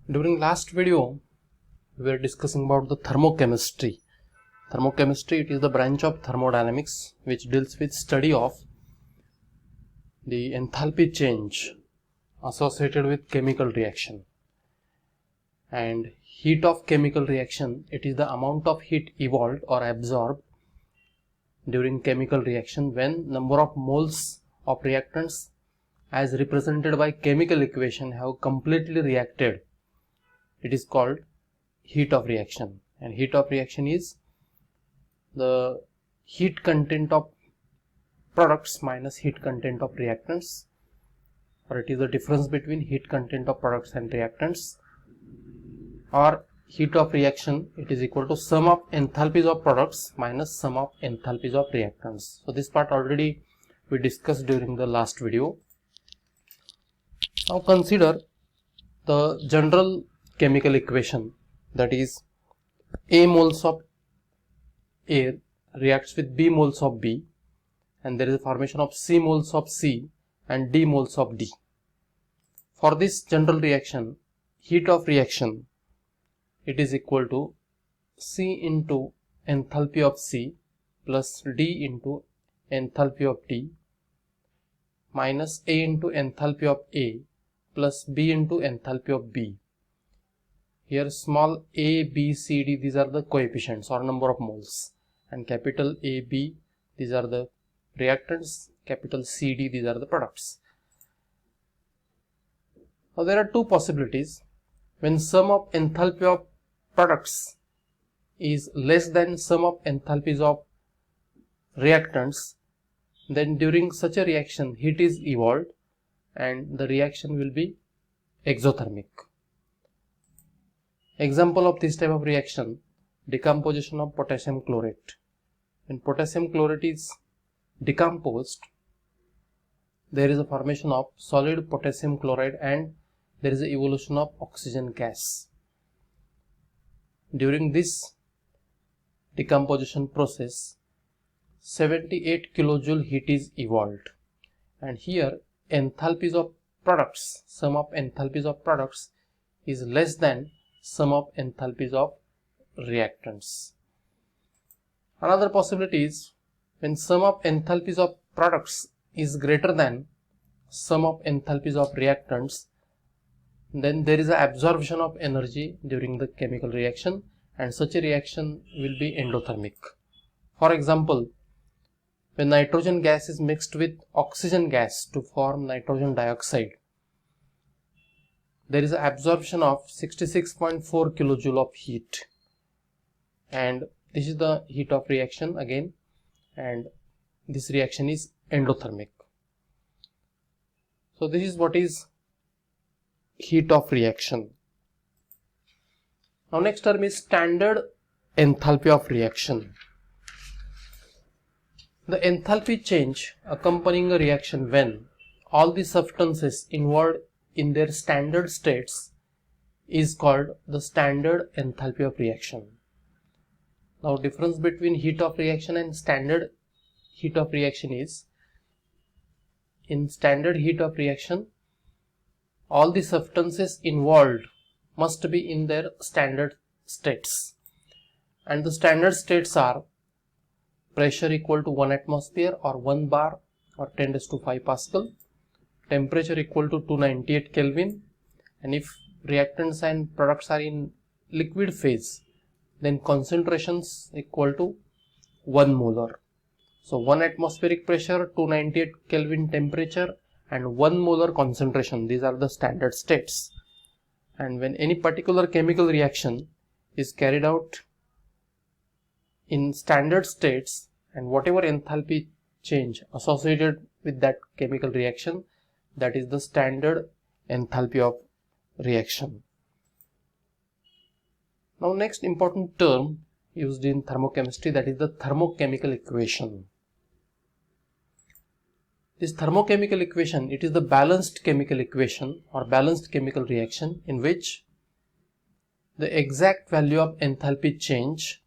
During last video, we were discussing about the thermochemistry. Thermochemistry, it is the branch of thermodynamics which deals with study of the enthalpy change associated with chemical reaction. And heat of chemical reaction, it is the amount of heat evolved or absorbed during chemical reaction when number of moles of reactants as represented by chemical equation have completely reacted. It is called heat of reaction, and heat of reaction is the heat content of products minus heat content of reactants, or it is the difference between heat content of products and reactants, or heat of reaction, it is equal to sum of enthalpies of products minus sum of enthalpies of reactants. So this part already we discussed during the last video. Now consider the general chemical equation, that is A moles of A reacts with B moles of B, and there is a formation of C moles of C and D moles of D. For this general reaction, heat of reaction, it is equal to C into enthalpy of C plus D into enthalpy of D minus A into enthalpy of A plus B into enthalpy of B. Here small a, b, c, d, these are the coefficients or number of moles, and capital A, B, these are the reactants, capital C, D, these are the products. Now there are two possibilities. When sum of enthalpy of products is less than sum of enthalpies of reactants, then during such a reaction heat is evolved and the reaction will be exothermic. Example of this type of reaction, decomposition of potassium chlorate. When potassium chlorate is decomposed, there is a formation of solid potassium chloride and there is an evolution of oxygen gas. During this decomposition process, 78 kilojoule heat is evolved, and here enthalpies of products, sum of enthalpies of products is less than sum of enthalpies of reactants. Another possibility is when sum of enthalpies of products is greater than sum of enthalpies of reactants, then there is an absorption of energy during the chemical reaction, and such a reaction will be endothermic. For example, when nitrogen gas is mixed with oxygen gas to form nitrogen dioxide, there is an absorption of 66.4 kilojoule of heat, and this is the heat of reaction again, and this reaction is endothermic. So this is what is heat of reaction. Now next term is standard enthalpy of reaction. The enthalpy change accompanying a reaction when all the substances involved in their standard states is called the standard enthalpy of reaction. Now difference between heat of reaction and standard heat of reaction is, in standard heat of reaction all the substances involved must be in their standard states, and the standard states are pressure equal to 1 atmosphere or 1 bar or 10⁵ Pascal, temperature equal to 298 Kelvin, and if reactants and products are in liquid phase, then concentrations equal to 1 molar. So 1 atmospheric pressure, 298 Kelvin temperature and 1 molar concentration, these are the standard states. And when any particular chemical reaction is carried out in standard states, and whatever enthalpy change associated with that chemical reaction, that is the standard enthalpy of reaction. Now next important term used in thermochemistry, that is the thermochemical equation. This thermochemical equation, it is the balanced chemical equation or balanced chemical reaction in which the exact value of enthalpy change,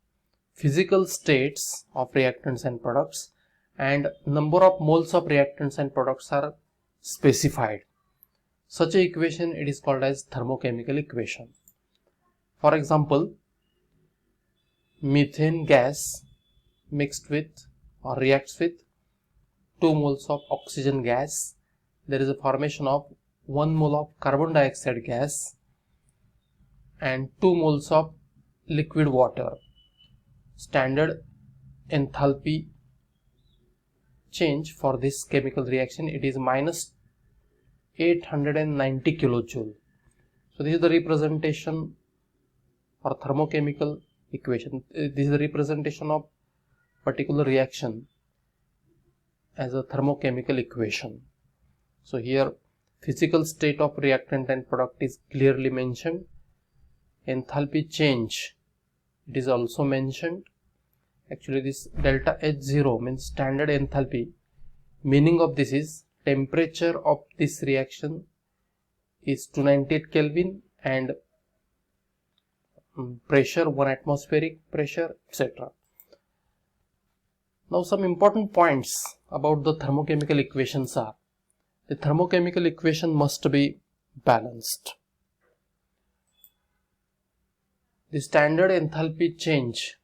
physical states of reactants and products, and number of moles of reactants and products are specified. such a equation it is called as thermochemical equation. For example, methane gas mixed with or reacts with 2 moles of oxygen gas, there is a formation of 1 mole of carbon dioxide gas and 2 moles of liquid water. Standard enthalpy change for this chemical reaction, it is minus 890 kilojoule. So this is the representation or thermochemical equation. This is the representation of particular reaction as a thermochemical equation. So here physical state of reactant and product is clearly mentioned. Enthalpy change, it is also mentioned. Actually this delta H0 means standard enthalpy. Meaning of this is temperature of this reaction is 298 Kelvin and pressure 1 atmospheric pressure, etc. Now some important points about the thermochemical equations are: the thermochemical equation must be balanced. The standard enthalpy change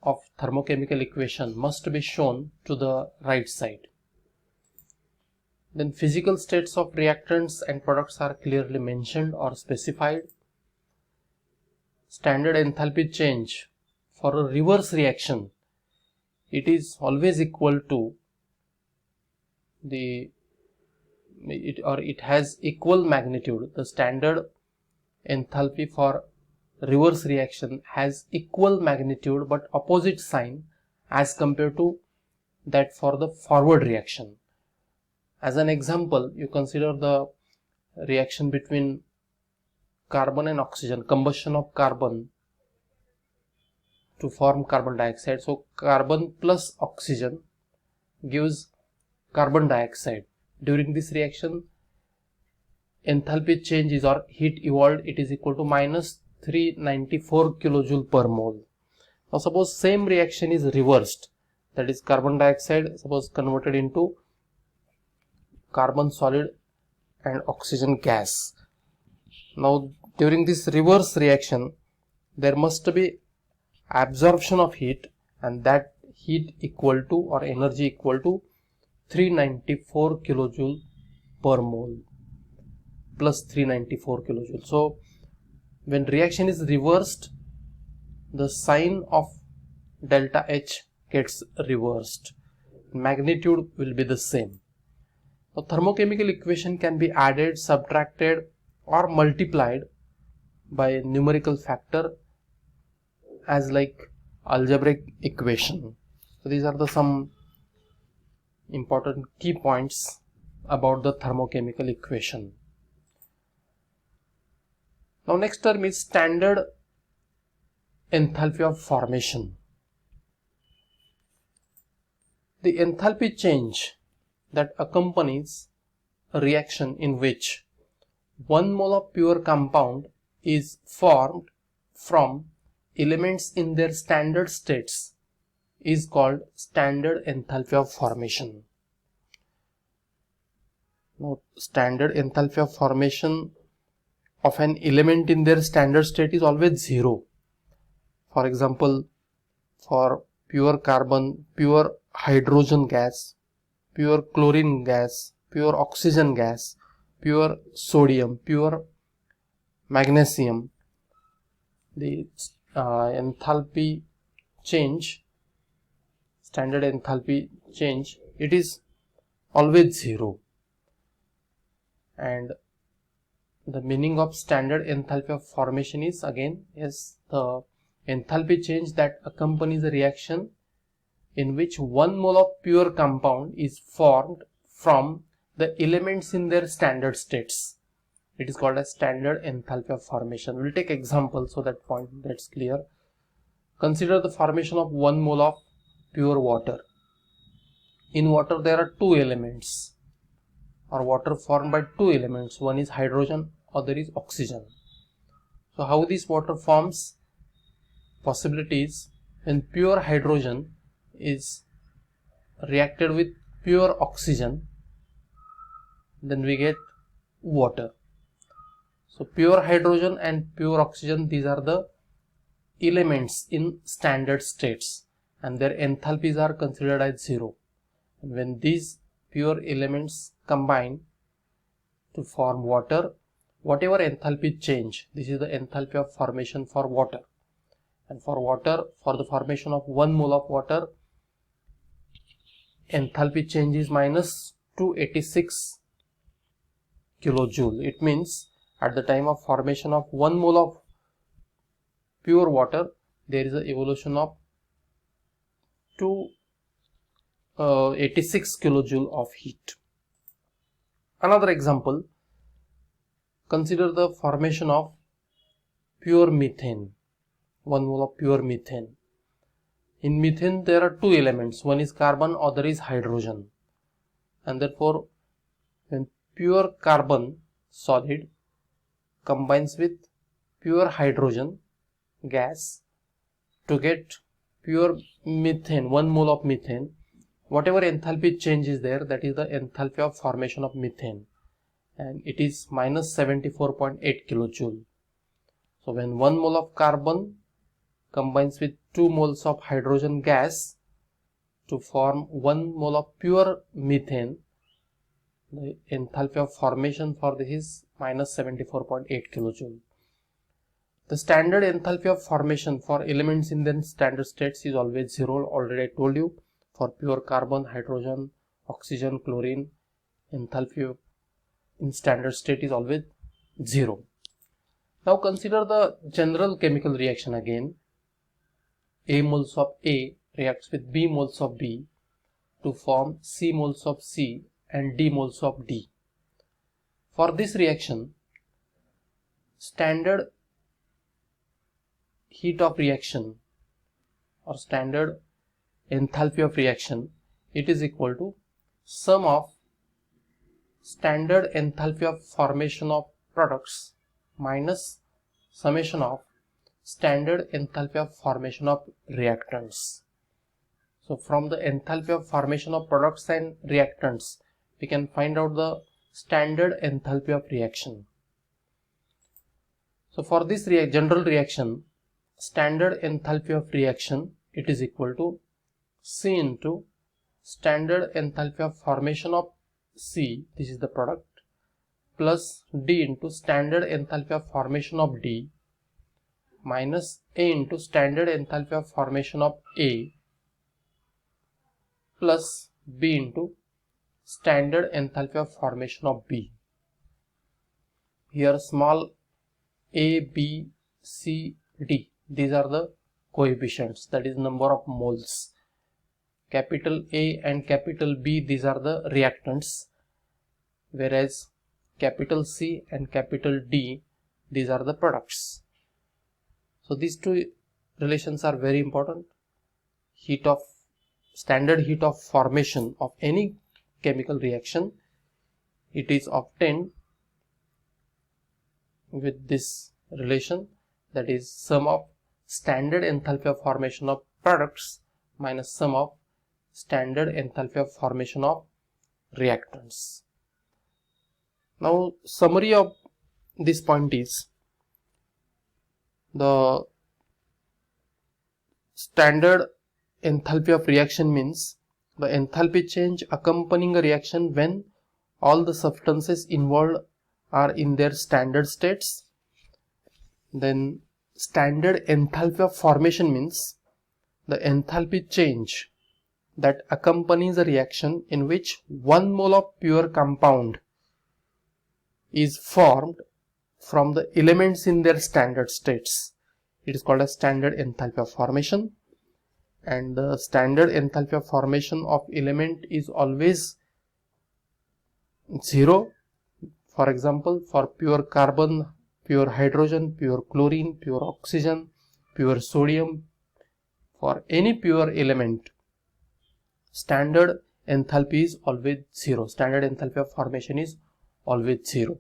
of thermochemical equation must be shown to the right side. Then physical states of reactants and products are clearly mentioned or specified. Standard enthalpy change for a reverse reaction, it is always equal to it has equal magnitude. The standard enthalpy for reverse reaction has equal magnitude but opposite sign as compared to that for the forward reaction. As an example, you consider the reaction between carbon and oxygen, combustion of carbon to form carbon dioxide. So carbon plus oxygen gives carbon dioxide. During this reaction, enthalpy change is or heat evolved, it is equal to minus 394 kilojoule per mole. Now suppose same reaction is reversed, that is carbon dioxide suppose converted into carbon solid and oxygen gas. Now during this reverse reaction there must be absorption of heat, and that heat equal to or energy equal to 394 kilojoule per mole plus 394 kilojoule. So when reaction is reversed, the sign of delta H gets reversed. Magnitude will be the same. Now thermochemical equation can be added, subtracted or multiplied by a numerical factor as like algebraic equation. So these are the some important key points about the thermochemical equation. Now next term is standard enthalpy of formation. The enthalpy change that accompanies a reaction in which 1 mole of pure compound is formed from elements in their standard states is called standard enthalpy of formation. Now standard enthalpy of formation of an element in their standard state is always 0. For example, for pure carbon, pure hydrogen gas, pure chlorine gas, pure oxygen gas, pure sodium, pure magnesium, the enthalpy change, standard enthalpy change, it is always 0. And the meaning of standard enthalpy of formation is again the enthalpy change that accompanies a reaction in which 1 mole of pure compound is formed from the elements in their standard states. It is called as standard enthalpy of formation. We will take example so that point gets clear. Consider the formation of 1 mole of pure water. In water there are 2 elements, or water formed by 2 elements. One is hydrogen, other is oxygen. So how this water forms? Possibilities: when pure hydrogen is reacted with pure oxygen, then we get water. So pure hydrogen and pure oxygen, these are the elements in standard states and their enthalpies are considered as 0. And when these pure elements combine to form water, whatever enthalpy change, this is the enthalpy of formation for water. And for water, for the formation of 1 mole of water, enthalpy change is minus 286 kilojoule. It means at the time of formation of 1 mole of pure water, there is an evolution of 286 kilojoule of heat. Another example, consider the formation of pure methane, 1 mole of pure methane. In methane there are two elements, one is carbon, other is hydrogen, and therefore when pure carbon solid combines with pure hydrogen gas to get pure methane, 1 mole of methane, whatever enthalpy change is there, that is the enthalpy of formation of methane, and it is minus 74.8 kilojoule. So when 1 mole of carbon combines with 2 moles of hydrogen gas to form 1 mole of pure methane, the enthalpy of formation for this is minus 74.8 kilojoule. The standard enthalpy of formation for elements in their standard states is always 0. Already I told you, for pure carbon, hydrogen, oxygen, chlorine, enthalpy in standard state is always 0. Now consider the general chemical reaction again. A moles of A reacts with B moles of B to form C moles of C and D moles of D. For this reaction, standard heat of reaction or standard enthalpy of reaction, it is equal to sum of standard enthalpy of formation of products minus summation of standard enthalpy of formation of reactants. So from the enthalpy of formation of products and reactants, we can find out the standard enthalpy of reaction. So for this general reaction, standard enthalpy of reaction, it is equal to C into standard enthalpy of formation of C, this is the product, plus D into standard enthalpy of formation of D, minus A into standard enthalpy of formation of A, plus B into standard enthalpy of formation of B. Here small a, B, C, D, these are the coefficients, that is number of moles. Capital A and capital B, these are the reactants, whereas capital C and capital D, these are the products. So these two relations are very important. Standard heat of formation of any chemical reaction, it is obtained with this relation, that is sum of standard enthalpy of formation of products minus sum of standard enthalpy of formation of reactants. Now summary of this point is, the standard enthalpy of reaction means the enthalpy change accompanying a reaction when all the substances involved are in their standard states. Then standard enthalpy of formation means the enthalpy change that accompanies a reaction in which 1 mole of pure compound is formed from the elements in their standard states. It is called a standard enthalpy of formation, and the standard enthalpy of formation of element is always 0. For example, for pure carbon, pure hydrogen, pure chlorine, pure oxygen, pure sodium, for any pure element, standard enthalpy is always 0. Standard enthalpy of formation is always 0.